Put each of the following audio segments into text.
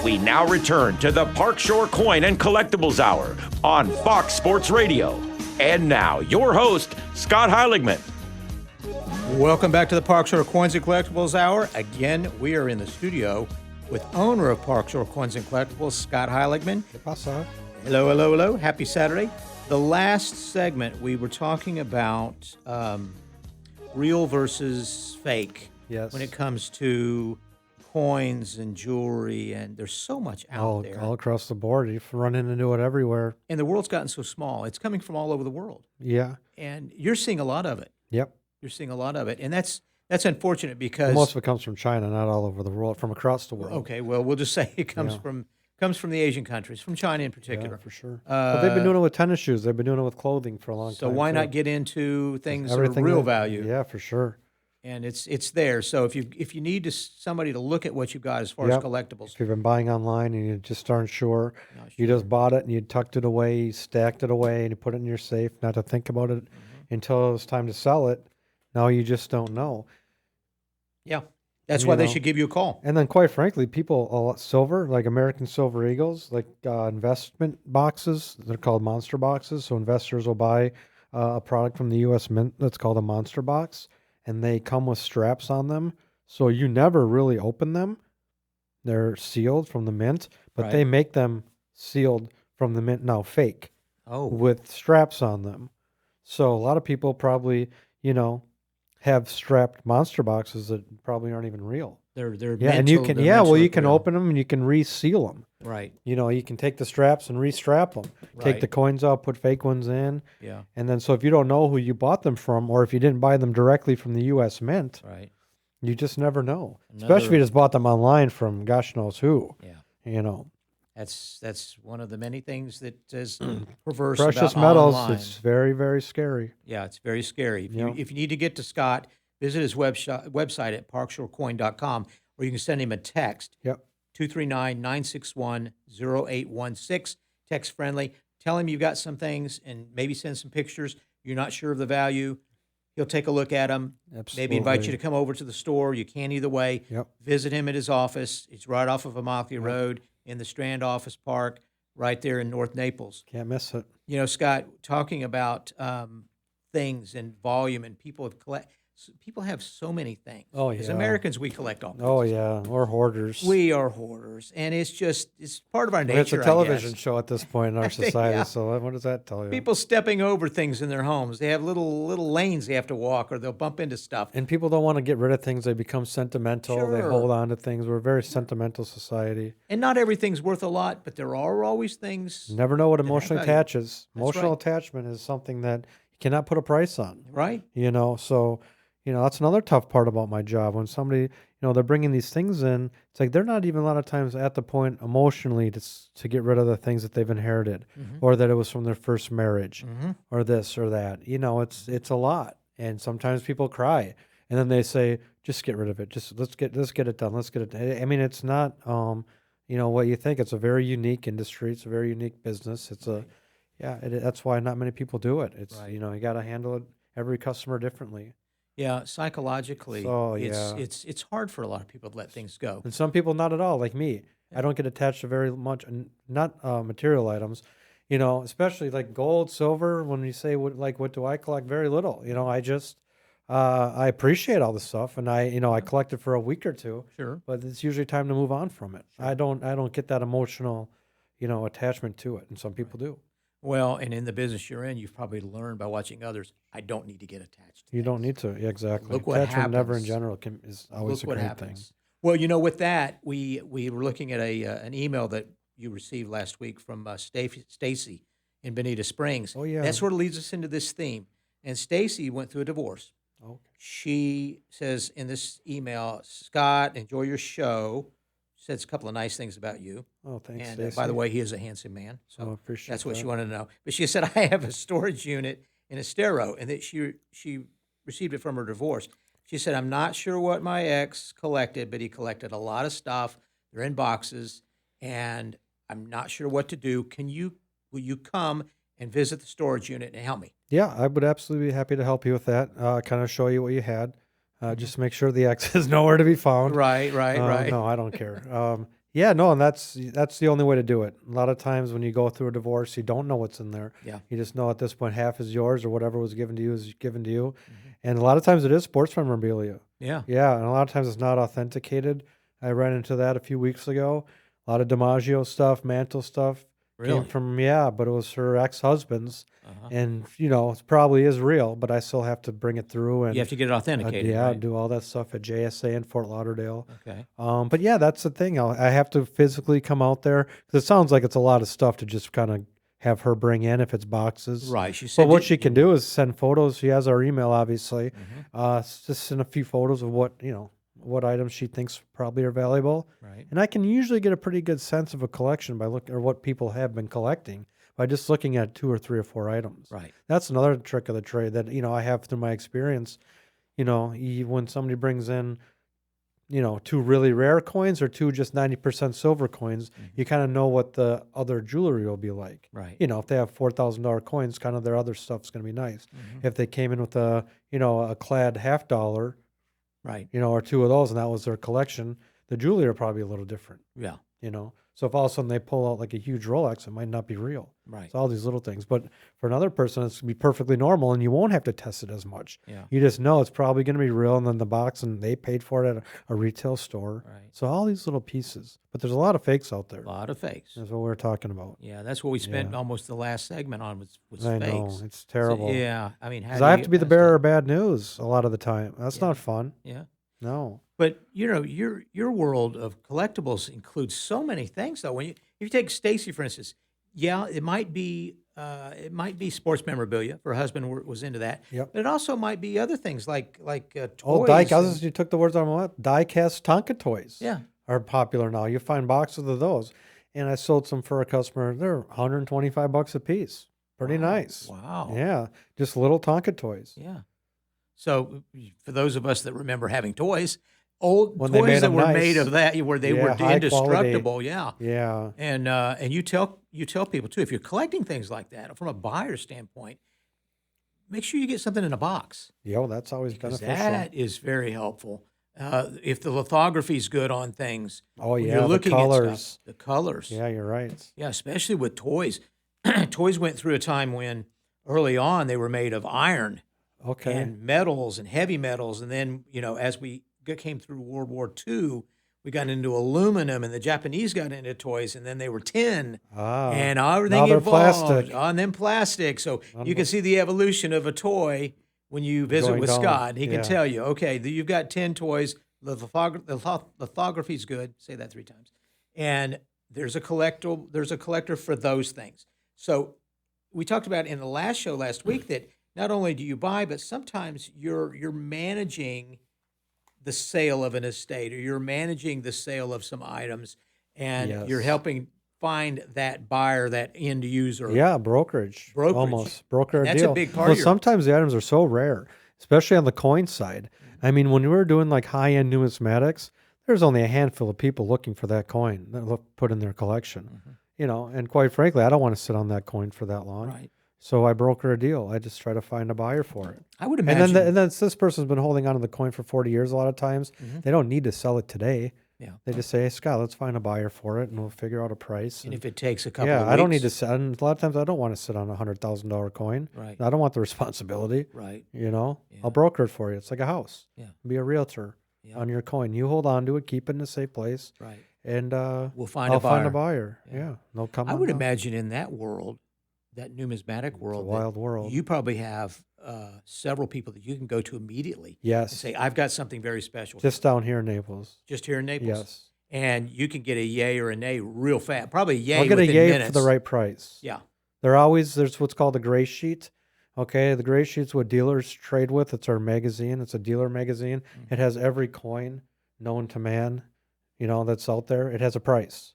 We now return to the Park Shore Coin and Collectibles Hour on Fox Sports Radio. And now, your host, Scott Heiligman. Welcome back to the Park Shore Coins and Collectibles Hour. Again, we are in the studio with owner of Park Shore Coins and Collectibles, Scott Heiligman. ¿Qué pasa? Hello, hello, hello. Happy Saturday. The last segment, we were talking about real versus fake. Yes. When it comes to coins and jewelry, and there's so much out there. All across the board. You run into it everywhere. And the world's gotten so small. It's coming from all over the world. Yeah. And you're seeing a lot of it. Yep. You're seeing a lot of it. And that's unfortunate because Most of it comes from China, not all over the world, from across the world. Okay, well, we'll just say it comes from the Asian countries, from China in particular. Yeah, for sure. But they've been doing it with tennis shoes. They've been doing it with clothing for a long time. So why not get into things that are real value? Yeah, for sure. And it's there. So if you need somebody to look at what you've got as far as collectibles. If you've been buying online and you just aren't sure, you just bought it and you tucked it away, you stacked it away, and you put it in your safe, not to think about it until it was time to sell it. Now you just don't know. Yeah. That's why they should give you a call. And then, quite frankly, people, silver, like American Silver Eagles, like investment boxes, they're called monster boxes. So investors will buy a product from the U.S. Mint that's called a monster box, and they come with straps on them. So you never really open them. They're sealed from the mint, but they make them sealed from the mint, now fake, with straps on them. So a lot of people probably, have strapped monster boxes that probably aren't even real. They're and you can you can open them and you can reseal them. Right. You can take the straps and restrap them. Right. Take the coins out, put fake ones in. Yeah. And then so if you don't know who you bought them from, or if you didn't buy them directly from the U.S. Mint, right, you just never know. Especially if you just bought them online from gosh knows who. Yeah. That's one of the many things that is perverse Precious about metals, online. it's very, very scary. Yeah, it's very scary. If you need to get to Scott, visit his website at parkshorecoin.com, or you can send him a text. Yep. 239-961-0816. Text friendly. Tell him you've got some things and maybe send some pictures. You're not sure of the value. He'll take a look at them. Absolutely. Maybe invite you to come over to the store. You can either way. Yep. Visit him at his office. It's right off of Immokalee Road in the Strand Office Park, right there in North Naples. Can't miss it. Scott, talking about things and volume, and people have so many things. Oh, yeah. As Americans, we collect all kinds Oh, of yeah. We're hoarders. We are hoarders, and it's part of our nature. It's a television show at this point in our society, Yeah. so what does that tell you? People stepping over things in their homes. They have little lanes they have to walk, or they'll bump into stuff. And people don't want to get rid of things. They become sentimental. They Sure. hold on to things. We're a very sentimental society. And not everything's worth a lot, but there are always things. You never know what that have emotionally value. attaches. That's Emotional right. attachment is something that you cannot put a price on. Right? So, that's another tough part about my job. When somebody, they're bringing these things in, it's like they're not even a lot of times at the point emotionally to get rid of the things that they've inherited, or that it was from their first marriage, or this or that. It's a lot. And sometimes people cry, and then they say, just get rid of it. Just let's get it done. Let's get it done. I mean, it's not, what you think. It's a very unique industry. It's a very unique business. It's that's why not many people do it. It's, you got to handle it, every customer differently. Yeah, psychologically, it's hard for a lot of people to let things go. And some people not at all, like me. I don't get attached to very much, not material items, especially like gold, silver. When you say what do I collect? Very little. I just I appreciate all the stuff, and I collect it for a week or two. Sure, but it's usually time to move on from it. Sure. I don't get that emotional, attachment to it, and some people do. Well, and in the business you're in, you've probably learned by watching others, I don't need to get attached to You things. don't need to. Yeah, exactly. Look what Attachment happens. never in general is always Look a what great happens. thing. Well, with that, we were looking at an email that you received last week from Stacy in Bonita Springs. Oh, yeah. That sort of leads us into this theme. And Stacy went through a divorce. Okay. She says in this email, Scott, enjoy your show. Says a couple of nice things about you. Oh, thanks, And Stacey. by the way, he is a handsome man. So appreciate that's what that. she wanted to know. But she said, I have a storage unit in Estero, and that she received it from her divorce. She said, I'm not sure what my ex collected, but he collected a lot of stuff. They're in boxes, and I'm not sure what to do. Will you come and visit the storage unit and help me? Yeah, I would absolutely be happy to help you with that. Kind of show you what you had. Just make sure the X is nowhere to be found. Right. No, I don't care. Yeah, no, and that's the only way to do it. A lot of times when you go through a divorce, you don't know what's in there. Yeah. You just know at this point half is yours or whatever was given to you is given to you. Mm-hmm. And a lot of times it is sports memorabilia. Yeah. Yeah, and a lot of times it's not authenticated. I ran into that a few weeks ago. A lot of DiMaggio stuff, Mantle stuff Really? came from, but it was her ex-husband's. Uh-huh. And, it probably is real, but I still have to bring it through and You have to get it authenticated, right? do all that stuff at JSA in Fort Lauderdale. Okay. But yeah, that's the thing. I have to physically come out there because it sounds like it's a lot of stuff to just kind of have her bring in if it's boxes. Right. She said. But what she can do is send photos. She has our email, obviously. Just send a few photos of what items she thinks probably are valuable. Right. And I can usually get a pretty good sense of a collection by looking or what people have been collecting by just looking at 2 or 3 or 4 items. Right. That's another trick of the trade that I have through my experience. When somebody brings in 2 really rare coins or 2 just 90% silver coins, you kind of know what the other jewelry will be like. Right. If they have $4,000 coins, kind of their other stuff's going to be nice. If they came in with a clad $50, Right. or 2 of those and that was their collection, the jewelry are probably a little different. Yeah. So if all of a sudden they pull out like a huge Rolex, it might not be real. Right. It's all these little things. But for another person, it's going to be perfectly normal and you won't have to test it as much. Yeah. You just know it's probably going to be real and then the box and they paid for it at a retail store. Right. So all these little pieces. But there's a lot of fakes out there. A lot of fakes. That's what we're talking about. Yeah, that's what we spent almost the last segment on was I fakes. know. It's terrible. So, yeah. I mean, how Because do I you have to be the get past bearer of bad news a lot of the time. That's Yeah. not fun. it? Yeah. No. But your world of collectibles includes so many things though. If you take Stacy for instance, it might be sports memorabilia. Her husband was into that. Yep. But it also might be other things like toys. Oh, you took the words out of my mouth. Die-cast Tonka toys. Yeah. Are popular now. You find boxes of those. And I sold some for a customer. They're $125 a piece. Pretty nice. Wow. Yeah. Just little Tonka toys. Yeah. So for those of us that remember having toys, old When they toys made that them were nice. made of that, where they were high indestructible. Yeah. Yeah. And you tell people too, if you're collecting things like that from a buyer standpoint, make sure you get something in a box. Yeah, that's always Because beneficial. that is very helpful. If the lithography is good on things, Oh, when yeah, you're the looking at colors. stuff, the colors. Yeah, you're right. Yeah, especially with toys. Toys went through a time when early on they were made of iron Okay. and metals and heavy metals, and then as we came through World War II, we got into aluminum, and the Japanese got into toys, and then they were tin, and everything now they're evolved. plastic. And then plastic. So you can see the evolution of a toy when you visit Going with down. Scott. He can Yeah. tell you, okay, you've got 10 toys. The lithography's good. Say that 3 times. And there's a collector for those things. So we talked about in the last show last week that not only do you buy, but sometimes you're managing the sale of an estate, or you're managing the sale of some items, and you're Yes. helping find that buyer, that end user. Yeah, brokerage. Brokerage. Almost. Broker a That's deal. a big part Well, of your- sometimes the items are so rare, especially on the coin side. I mean, when we were doing like high-end numismatics, there's only a handful of people looking for that coin that put in their collection. And quite frankly, I don't want to sit on that coin for that long. Right. So I broker a deal. I just try to find a buyer for it. I would And imagine. then this person's been holding on to the coin for 40 years a lot of times. They don't need to sell it today. Yeah. They just say, hey, Scott, let's find a buyer for it and we'll figure out a price. And if it takes a couple Yeah, of I don't need to weeks- sit. And a lot of times I don't want to sit on a $100,000 coin. Right. I don't want the responsibility. Right. I'll Yeah. broker it for you. It's like a house. Yeah. Be a realtor Yeah. on your coin. You hold on to it, keep it in a safe place, Right. and We'll find I'll a buyer. find a buyer. Yeah. Yeah, they'll come. I on would down. imagine in that world, that numismatic It's a world, that wild world. you probably have several people that you can go to immediately and Yes, say, I've got something very special just down here in Naples. just here in Naples. Yes, And you can get a yay or a nay real fast. Probably a yay I'll get a within yay minutes. for the right price. Yeah. There's what's called the gray sheet. Okay, the gray sheet's what dealers trade with. It's our magazine. It's a dealer magazine. It has every coin known to man, that's out there. It has a price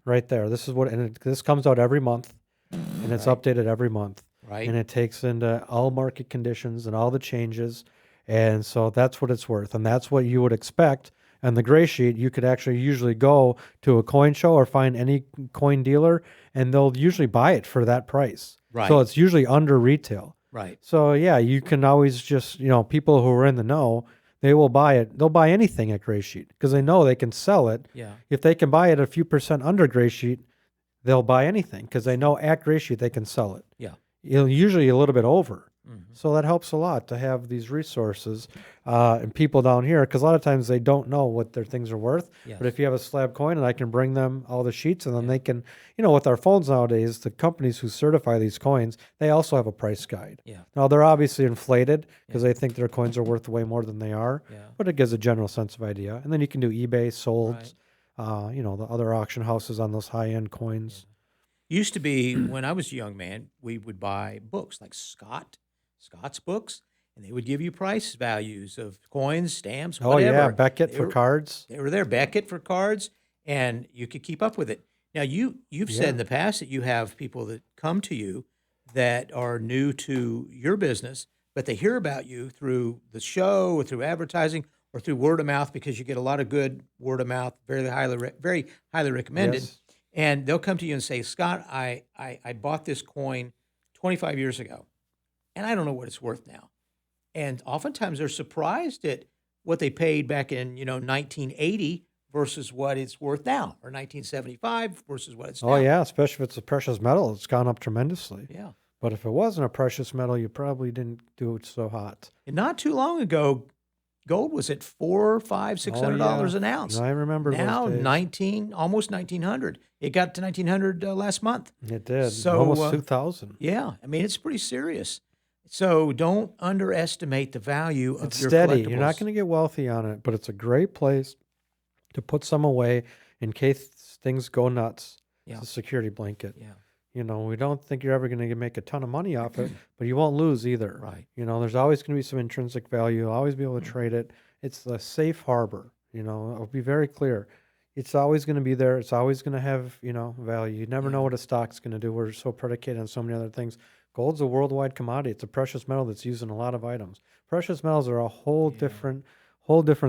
right there. This comes out every month, and it's Right. updated every month. Right. And it takes into all market conditions and all the changes. And so that's what it's worth. And that's what you would expect. And the gray sheet, you could actually usually go to a coin show or find any coin dealer, and they'll usually buy it for that price. Right. So it's usually under retail. Right. So yeah, you can always just, people who are in the know, they will buy it. They'll buy anything at Gray Sheet because they know they can sell it. Yeah. If they can buy it a few percent under Gray Sheet, they'll buy anything because they know at Gray Sheet they can sell it. Yeah. Usually a little bit over. Mm-hmm. So that helps a lot to have these resources and people down here, because a lot of times they don't know what their things are worth. Yes. But if you have a slab coin and I can bring them all the sheets, and then they can, with our phones nowadays, the companies who certify these coins, they also have a price guide. Yeah. Now they're obviously inflated because they think their coins are worth way more than they are, Yeah. but it gives a general sense of idea. And then you can do eBay, sold, Right. the other auction houses on those high-end coins. Used to be when I was a young man, we would buy books like Scott's books, and they would give you price values of coins, stamps, Oh whatever. yeah, Beckett They for were- cards. They were there, Beckett for cards, and you could keep up with it. Now you've said in the past that you have people that come to you that are new to your business, but they hear about you through the show or through advertising or through word of mouth, because you get a lot of good word of mouth, very highly recommended. Yes. And they'll come to you and say, Scott, I bought this coin 25 years ago, and I don't know what it's worth now. And oftentimes they're surprised at what they paid back in 1980 versus what it's worth now, or 1975 versus what it's now. Oh yeah, especially if it's a precious metal, it's gone up tremendously. Yeah. But if it wasn't a precious metal, you probably didn't do it so hot. And not too long ago, gold was at $400, $500, $600 an ounce. I remember Now those days. almost 1900. It got to 1900 last month. It did. So, Almost 2,000. Yeah, I mean it's pretty serious. So don't underestimate the value of It's your steady. collectibles. You're not going to get wealthy on it, but it's a great place to put some away in case things go nuts. Yeah. It's a security blanket. Yeah. We don't think you're ever going to make a ton of money off it, but you won't lose either. Right. There's always going to be some intrinsic value. You'll always be able to trade it. It's a safe harbor. I'll be very clear. It's always going to be there. It's always going to have, value. You never know what a stock's going to do. We're so predicated on so many other things. Gold's a worldwide commodity. It's a precious metal that's used in a lot of items. Precious metals are a whole different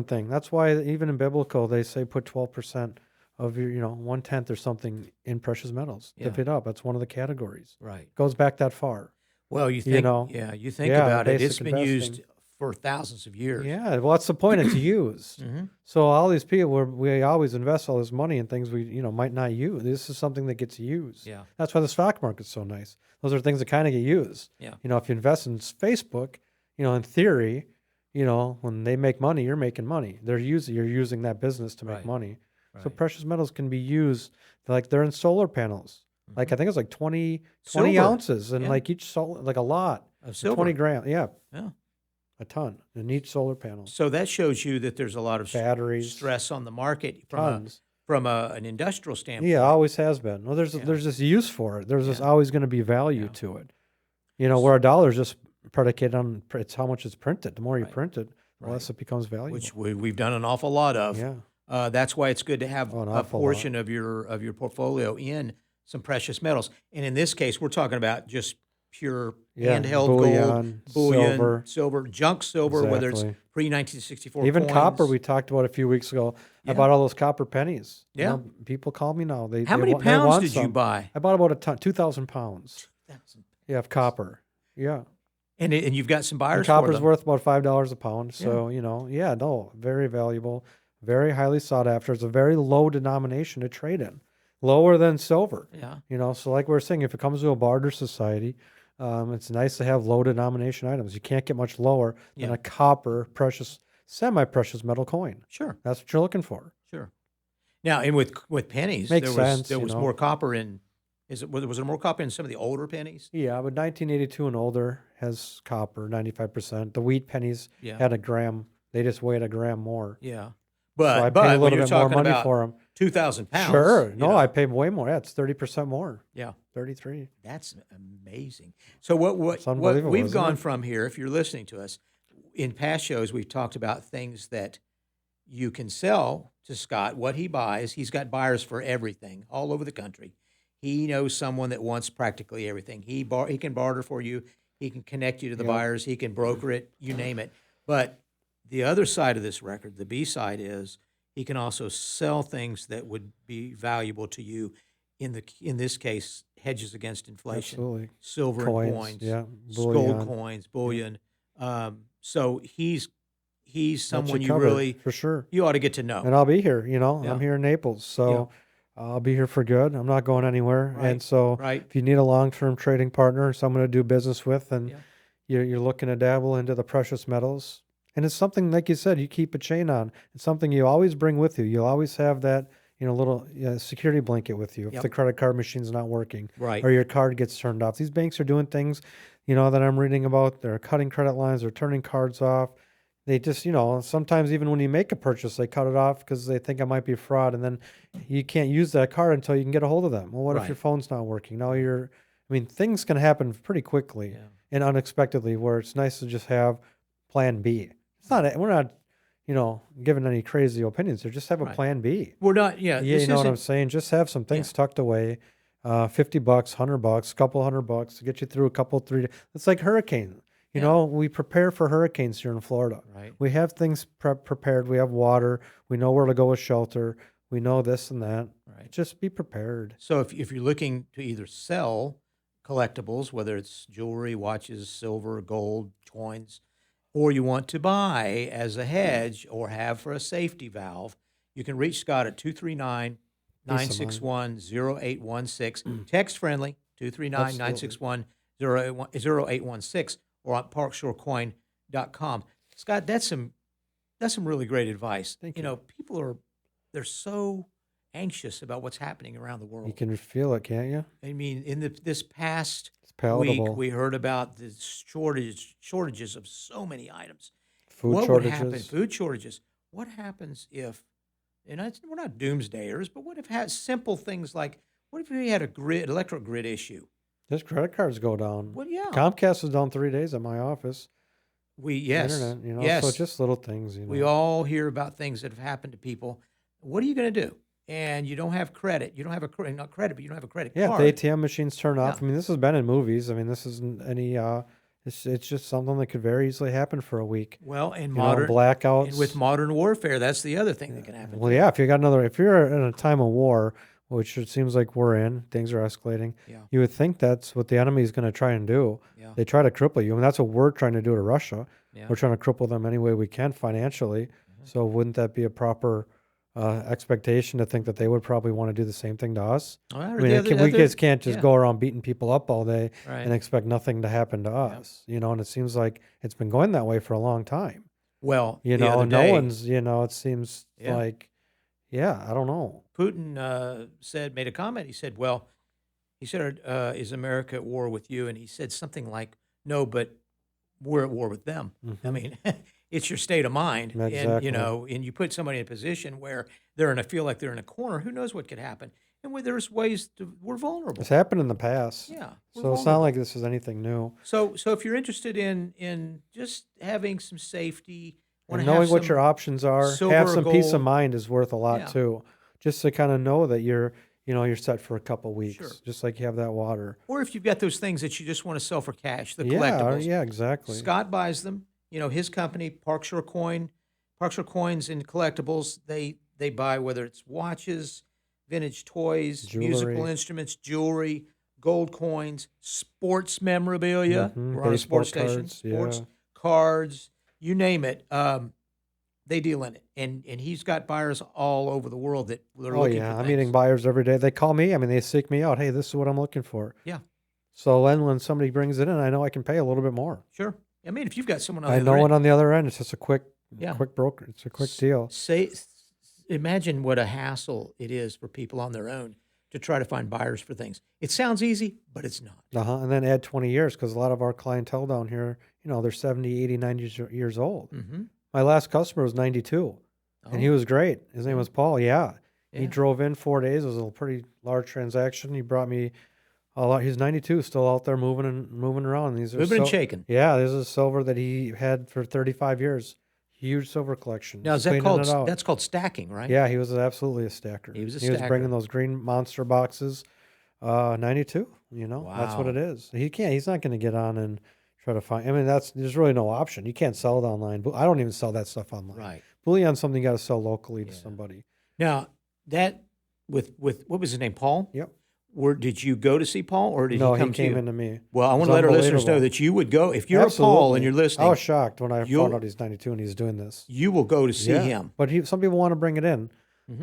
thing. That's why even in biblical, they say put 12% of your, 1/10 or something in precious metals. Dip it up. That's one of the categories. Right. Goes back that far. Well, you think about it. It's basic been used investing. for thousands of years. Yeah, well, that's the point. It's used. So all these people, we always invest all this money in things we, might not use. This is something that gets used. Yeah. That's why the stock market's so nice. Those are things that kind of get used. Yeah. If you invest in Facebook, in theory, when they make money, you're making money. You're using that business to make Right. money. So Right. precious metals can be used, like they're in solar panels. Like I think it's like 20 Silver. ounces, and Yeah. like each solar, like a lot. Of silver. 20 grams. Yeah. Yeah. A ton in each solar panel. So that shows you that there's a lot of Batteries. stress on the market Tons. from an industrial standpoint. Yeah, always has been. Well, there's this use for it. There's this always going to be value to it. Where a dollar is just predicated on it's how much it's printed. The more you print it, the less it becomes valuable. which we've done an awful lot of. Yeah. That's why it's good to have an a awful portion of your portfolio in some precious metals. And in this case, we're talking about just pure handheld bullion, gold, bullion, silver. junk silver, whether it's Exactly. pre-1964 Even coins. copper, we talked about a few weeks ago. I bought all those copper pennies. Yeah. People call me now. How many they pounds want did you some. buy? I bought about a ton, 2,000 pounds. Yeah, of copper. Yeah. And you've got some And buyers for copper's them. worth about $5 a pound. So, very valuable, very highly sought after. It's a very low denomination to trade in, lower than silver. Yeah. So like we were saying, if it comes to a barter society, it's nice to have low denomination items. You can't get much lower than a copper, semi-precious metal coin. Sure. That's what you're looking for. Sure. Now, and with pennies, Makes sense, there was more copper in. Was there more copper in some of the older pennies? Yeah, but 1982 and older has copper, 95%. The wheat pennies had a gram. They just weighed a gram more. Yeah. So I But paid a when little you're bit more talking money about for them. 2,000 pounds. Sure. you No, know, I paid way more. Yeah, it's 30% more. Yeah. 33. That's amazing. So what unbelievable, we've isn't gone it? from here, if you're listening to us, in past shows we've talked about things that you can sell to Scott, what he buys. He's got buyers for everything all over the country. He knows someone that wants practically everything. He can barter for you. He can connect you to the buyers. He can broker it, you name it. But the other side of this record, the B side, is he can also sell things that would be valuable to you. In this case, hedges against inflation, Absolutely. silver Coins, and coins, yeah, gold bullion. coins, bullion. So he he's Got someone you covered, really for sure. you ought to get to know. And I'll be here. Yeah. I'm here in Naples, so I'll be here for good. I'm not going anywhere. Right, And so, right. if you need a long-term trading partner, someone to do business with, and Yeah. you're looking to dabble into the precious metals, and it's something like you said, you keep a chain on. It's something you always bring with you. You'll always have that, little security blanket with you if Yep. the credit card machine's not working, Right. or your card gets turned off. These banks are doing things, that I'm reading about. They're cutting credit lines. They're turning cards off. They just, sometimes even when you make a purchase, they cut it off because they think it might be fraud, and then you can't use that card until you can get a hold of them. Well, what if Right. your phone's not working? Now things can happen pretty quickly Yeah. and unexpectedly, where it's nice to just have plan B. We're not, giving any crazy opinions here. Just have a Right. plan B. We're not. Yeah. Yeah, This you know what I'm isn't- saying? Just have some things tucked away. $50, $100, couple $100 to get you through a couple, 3 days. It's like hurricane. We prepare for hurricanes here in Florida. Right. We have things prepared. We have water. We know where to go with shelter. We know this and that. Right. Just be prepared. So if you're looking to either sell collectibles, whether it's jewelry, watches, silver, gold, coins, or you want to buy as a hedge or have for a safety valve, you can reach Scott at 239-961-0816. Text friendly, 239-961-0816, or on parkshorecoin.com. Scott, that's some really great advice. Thank you. People they're so anxious about what's happening around the world. You can feel it, can't you? I mean, in this past It's palatable. week, we heard about the shortages of so many items. Food What shortages. would happen? Food shortages. What happens if, and we're not doomsdayers, but what if simple things like, what if we had electric grid issue? Just credit cards go down. Well, yeah. Comcast was down 3 days at my office. Yes. Internet, Yes. So just little things, We all hear about things that have happened to people. What are you going to do? And you don't have credit. You don't have not credit, but you don't have a credit Yeah, card. if the ATM machines turn off. Yeah. I mean, this has been in movies. I mean, this isn't any. It's just something that could very easily happen for a week. Well, and Blackouts. and with modern warfare, that's the other thing that can happen. Well, yeah, if you're in a time of war, which it seems like we're in, things are escalating. Yeah. You would think that's what the enemy is going to try and do. Yeah. They try to cripple you, and that's what we're trying to do to Russia. Yeah. We're trying to cripple them any way we can financially. So wouldn't that be a proper expectation to think that they would probably want to do the same thing to us? Well, I mean, we just can't just yeah. go around beating people up all day Right. and expect nothing to happen to us, and it seems like it's been going that way for a long time. Well, the no other day, one's, it seems Yeah. like, I don't know. Putin made a comment. He said, is America at war with you? And he said something like, no, but we're at war with them. I mean, it's your state of mind. Exactly. And you put somebody in a position where feel like they're in a corner, who knows what could happen. And where there's ways we're vulnerable. It's happened in the past. Yeah. So it's not like this is anything new. So if you're interested in just having some safety, And knowing what your options are, silver have or some peace of gold. mind is worth a lot Yeah. too. Just to kind of know that you're set for a couple weeks, Sure. just like you have that water. Or if you've got those things that you just want to sell for cash, the Yeah, collectibles. yeah, exactly. Scott buys them. His company, Parkshore Coins and Collectibles, they buy whether it's watches, vintage toys, musical Jewelry. instruments, jewelry, gold coins, sports memorabilia. We're on a Baseball sports station. cards, Sports yeah. cards, you name it. They deal in it. And he's got buyers all over the world that are Oh looking yeah, for I'm things. meeting buyers every day. They call me. I mean, they seek me out. Hey, this is what I'm looking for. Yeah, So then when somebody brings it in, I know I can pay a little bit more. sure. I mean, if you've got someone on I the know other when end, on the other end, it's just a quick Yeah. broker. It's a quick deal. Imagine what a hassle it is for people on their own to try to find buyers for things. It sounds easy, but it's not. And then add 20 years because a lot of our clientele down here, they're 70, 80, 90 years old. Mm-hmm. My last customer was 92, and he was great. His name was Paul. Yeah. He Yeah. drove in 4 days. It was a pretty large transaction. He brought me a lot. He's 92, still out there moving around. These are Moving and shaking. Yeah, this is silver that he had for 35 years. Huge silver collection. Now, is that Cleaning it out. that's called stacking, right? Yeah, he was absolutely a stacker. He was a He was stacker. bringing those green monster boxes. 92. That's what Wow. it is. He's not going to get on and try to find. I mean, there's really no option. You can't sell it online. I don't even sell that stuff online. Right. Bullion's something you got to sell locally to Yeah. somebody. Now, that with what was his name, Paul? Yep. did you go to see Paul, or did No, he come he to came you? into me. Well, I It want was to let our listeners know unbelievable. that you would go if you're a Paul and you're Absolutely. listening. I was shocked when I You'll- found out he's 92 and he's doing this. You will go to see him. But some people want to bring it in.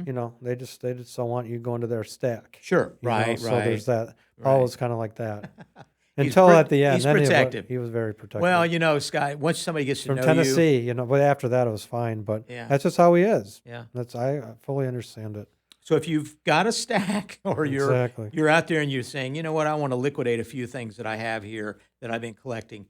You know, they just don't want you going to their stack. Sure, you know? right. So there's that. Paul Right. was kind of like that He's until pro- at the end. he's then protective. He was very protective. Well, you know, Scott, once somebody gets to From know Tennessee, you know, but after that it was fine. But Yeah. that's just how he is. Yeah. I fully understand it. So if you've got a stack or Exactly. you're out there and you're saying, you know what, I want to liquidate a few things that I have here that I've been collecting,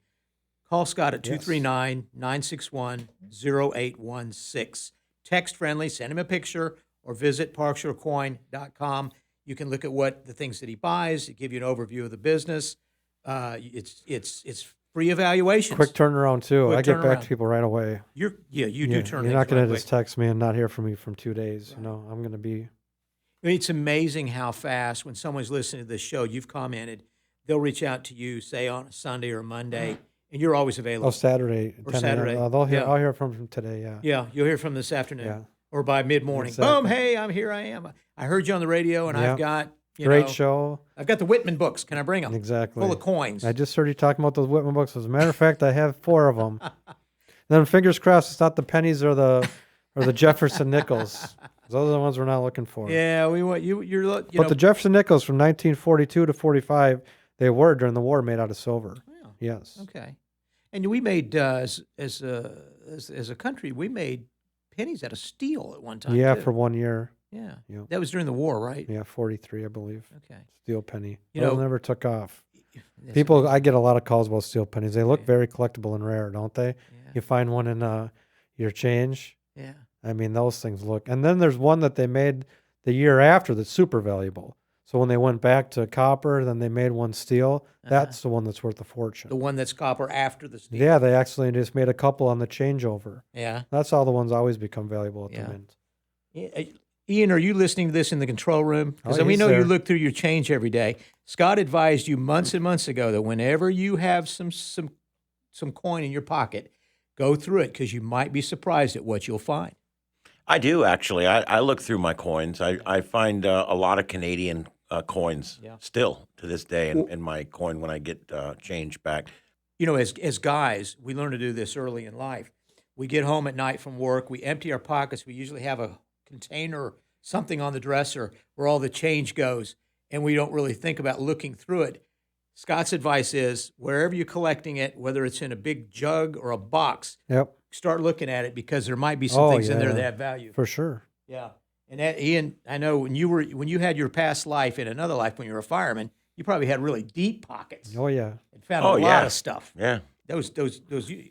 call Scott at 239-961-0816. Text friendly, send him a picture, or visit parkshorecoin.com. You can look at what the things that he buys, give you an overview of the business. It's free evaluations. Quick turnaround too. Quick I get back turnaround. to people right away. You do turn You're things not going right to just quick. text me and not hear from me from 2 days. You know, I'm going to be. It's amazing how fast, when someone's listening to this show, you've commented, they'll reach out to you, say on a Sunday or Monday, and you're always available. Oh, Saturday. Or 10 a.m. Saturday. They'll hear. Yeah. I'll hear from them today. Yeah. Yeah, you'll hear from this afternoon Yeah. or by mid-morning. Exactly. Boom, hey, I'm here. I am. I heard you on the radio, and Yeah. I've got Great show. I've got the Whitman books. Can I bring them? Exactly. Full of coins. I just heard you talking about those Whitman books. As a matter of fact, I have 4 of them. Then fingers crossed, it's not the pennies or the Jefferson nickels. Those are the ones we're not looking for. Yeah, we want you. But the Jefferson nickels from 1942 to 45, they were during the war made out of silver. Yeah. Yes. Okay, and we made as a country, we made pennies out of steel at one time. Yeah, too. for 1 year. Yeah. Yep. That was during the war, right? Yeah, 43, I believe. Okay. Steel penny. You Those know- never took off. That's People, I get a lot of calls about steel pennies. They look Yeah. very collectible and rare, don't they? Yeah. You find one in your change. Yeah. I mean, those things look. And then there's one that they made the year after that's super valuable. So when they went back to copper, then they made one steel. That's the one that's worth a fortune. The one that's copper after the steel. Yeah, they actually just made a couple on the changeover. Yeah. That's how the ones always become valuable at Yeah. the mint. Yeah, Ian, are you listening to this in the control room? Because Oh, we he's know you there. look through your change every day. Scott advised you months and months ago that whenever you have some coin in your pocket, go through it because you might be surprised at what you'll find. I do, actually. I look through my coins. I find a lot of Canadian coins Yeah. still to this day in my coin when I get change back. You know, as guys, we learn to do this early in life. We get home at night from work. We empty our pockets. We usually have a container, something on the dresser where all the change goes, and we don't really think about looking through it. Scott's advice is wherever you're collecting it, whether it's in a big jug or a box, Yep, start looking at it because there might be some things in there that have value. for sure. Yeah. And that, Ian, I know when you had your past life in another life when you were a fireman, you probably had really deep pockets Oh, yeah. and found Oh, a lot yeah. of stuff. Yeah. Those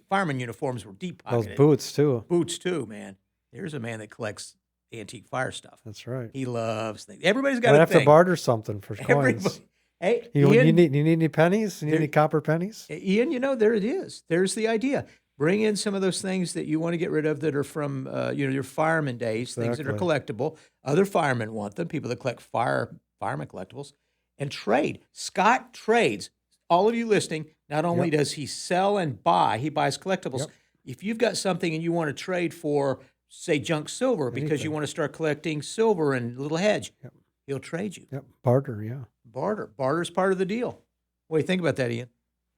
fireman uniforms were deep Those pocketed. boots, too. Boots too, man. There's a man that collects antique fire stuff. That's right. He loves things. Everybody's got Might a have thing. to barter something for Everybody, coins. hey, You Ian, need any pennies? You need There- any copper pennies? Ian, you know, there it is. There's the idea. Bring in some of those things that you want to get rid of that are from, your fireman days, things that are collectible. Other firemen want them, people that collect fireman collectibles, and trade. Scott trades. All of you listening, not only does he sell and buy, he buys collectibles. Yep. If you've got something and you want to trade for, say, junk silver because you Anything. want to start collecting silver and little hedge, he'll trade you. Yep, barter, yeah. Barter. Barter's part of the deal. What do you think about that, Ian?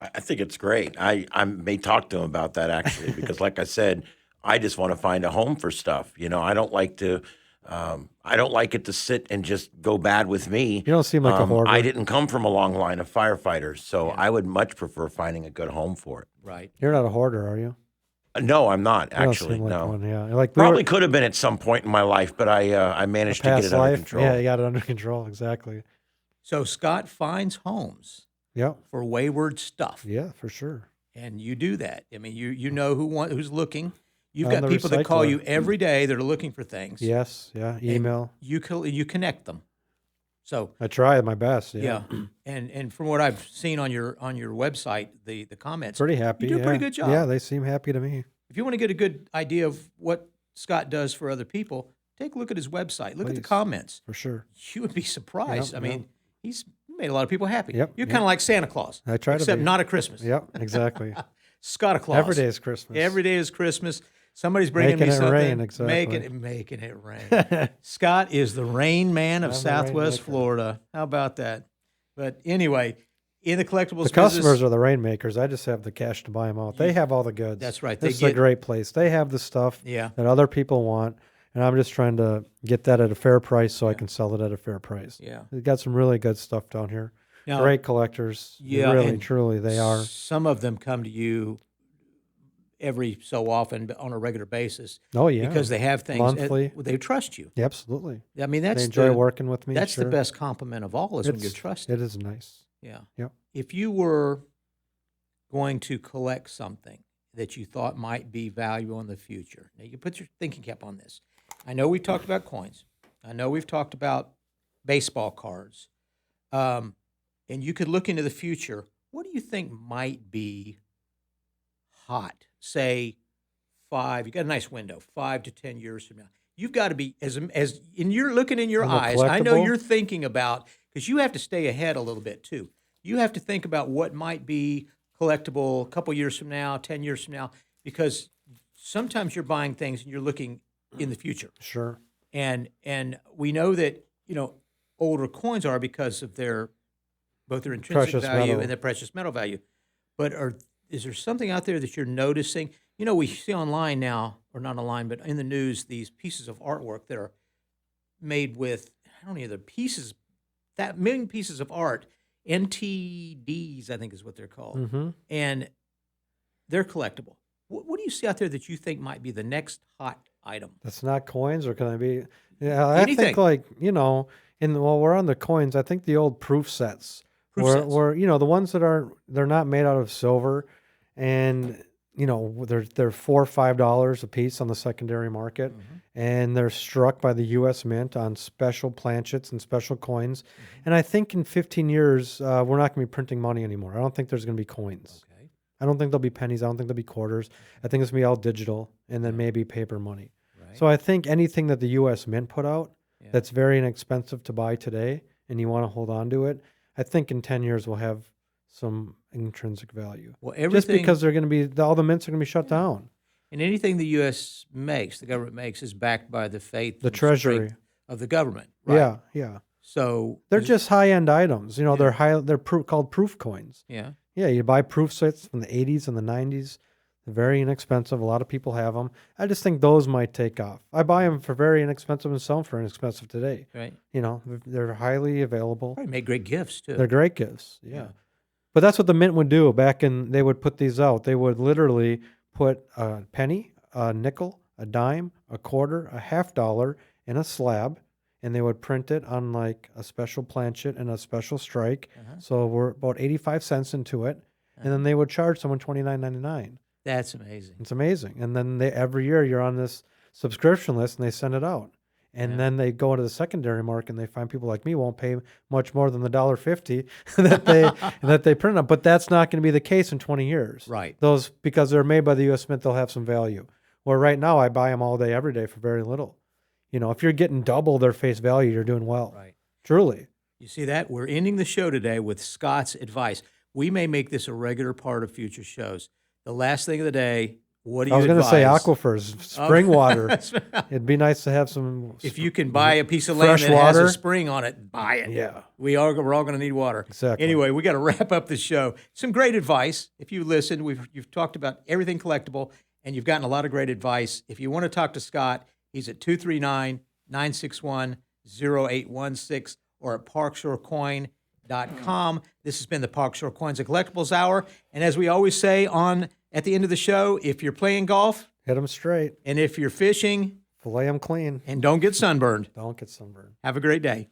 I think it's great. I may talk to him about that actually, because like I said, I just want to find a home for stuff. You know, I don't like it to sit and just go bad with me. You don't seem like a hoarder. I didn't come from a long line of firefighters, so I would much prefer finding a good home for it. Right. You're not a hoarder, are you? No, I'm not You don't actually. seem like No, one, yeah. Like probably could have been at some point in my life, but I managed to get past it under life. control. Yeah, you got it under control. Exactly. So Scott finds homes Yep. for wayward stuff. Yeah, for sure. And you do that. I mean, you know who's looking. You've I'm got the people that call recycler. you every day that are looking for things. Yes. Yeah. Email. You connect them. So I try my best. yeah, and from what I've seen on your website, the comments, Pretty happy. You do a pretty good job. Yeah, they seem happy to me. If you want to get a good idea of what Scott does for other people, take a look at his website. Look at the Please. comments. For sure. You would be surprised. Yep, I mean, he's made a lot of people happy. Yep, You're yep. kind of like Santa Claus. I try to except be. not at Christmas. Yep, exactly. Scott Claus. Every day is Christmas. Every day is Christmas. Somebody's bringing Making me it something. rain, exactly. Making it rain. Scott is the rain man of I'm the Southwest rainmaker. Florida. How about that? But anyway, in the collectibles The customers business, are the rainmakers. I just have the cash to buy them out. They have all the goods. That's right. This is a great place. They have the stuff Yeah. that other people want, and I'm just trying to get that at a fair price so I can sell it at a fair price. Yeah. We've got some really good stuff down here. Now, Great collectors. Yeah, Really, and truly, they are. Some of them come to you every so often, but on a regular basis, Oh, yeah. because they have things. Monthly. They trust you. Yeah, absolutely. I mean, that's They enjoy working with me. That's sure. the best compliment of all is when you're trusted. It is nice. Yeah. Yep. If you were going to collect something that you thought might be valuable in the future, now you put your thinking cap on this. I know we've talked about coins. I know we've talked about baseball cards. And you could look into the future. What do you think might be hot? Say you got a nice window, 5 to 10 years from now. You've got to be, as in you're looking in your From a eyes, I know collectible? you're thinking about, because you have to stay ahead a little bit too. You have to think about what might be collectible a couple years from now, 10 years from now, because sometimes you're buying things and you're looking in the future. Sure. And we know that, older coins are because of both their intrinsic Precious value metal. and their precious metal value. But is there something out there that you're noticing? We see online now, or not online, but in the news, these pieces of artwork that are made with, I don't know, the pieces, that million pieces of art, NTDs, I think is what they're called. Mm-hmm. And they're collectible. What do you see out there that you think might be the next hot item? That's not coins, or can I be? Yeah, I Anything. think while we're on the coins, I think the old proof sets, Proof sets. were the ones that they're not made out of silver, and they're $4 or $5 a piece on the secondary market, and they're struck by the U.S. Mint on special planchets and special coins. And I think in 15 years, we're not going to be printing money anymore. I don't think there's going to be coins. Okay. I don't think there'll be pennies. I don't think there'll be quarters. I think it's going to be all digital, and then maybe paper money. Right. So I think anything that the U.S. Mint put out that's very inexpensive to buy today, and you want to hold on to it, I think in 10 years we'll have some intrinsic value. Well, Just because they're going to be, all the mints are going to be shut down. And anything the U.S. makes, the government makes, is backed by the faith, The and Treasury. strength of the government. Right? Yeah, yeah. So They're just high-end items. They're called proof coins. yeah. Yeah, you buy proof sets from the 80s and the 90s. They're very inexpensive. A lot of people have them. I just think those might take off. I buy them for very inexpensive and sell them for inexpensive today. Right. They're highly available. Probably make great gifts too. They're great gifts. Yeah. But that's what the mint would do they would put these out. They would literally put a penny, a nickel, a dime, a quarter, a $50 in a slab, and they would print it on like a special planchet and a special strike. So we're about 85 cents into it, and then they would charge someone $29.99. That's amazing. It's amazing. And then every year you're on this subscription list, and they send it out. And then they go into the secondary market, and they find people like me won't pay much more than the $1.50 that they print up. But that's not going to be the case in 20 years. Right. Those, because they're made by the U.S. Mint, they'll have some value. Where right now I buy them all day, every day for very little. If you're getting double their face value, you're doing well. Right. Truly. You see that? We're ending the show today with Scott's advice. We may make this a regular part of future shows. The last thing of the day, what do you advise? I was going to say aquifers, spring water. It'd be nice to have some. If you can buy a piece of land fresh that has water. a spring on it, buy it. Yeah. We're all going to need water. Exactly. Anyway, we got to wrap up the show. Some great advice. If you listened, you've talked about everything collectible, and you've gotten a lot of great advice. If you want to talk to Scott, he's at 239-961-0816 or at parkshorecoin.com. This has been the Park Shore Coins and Collectibles Hour. And as we always say at the end of the show, if you're playing golf, Hit them straight. and if you're fishing, Fillet them clean. and don't get sunburned. Don't get sunburned. Have a great day.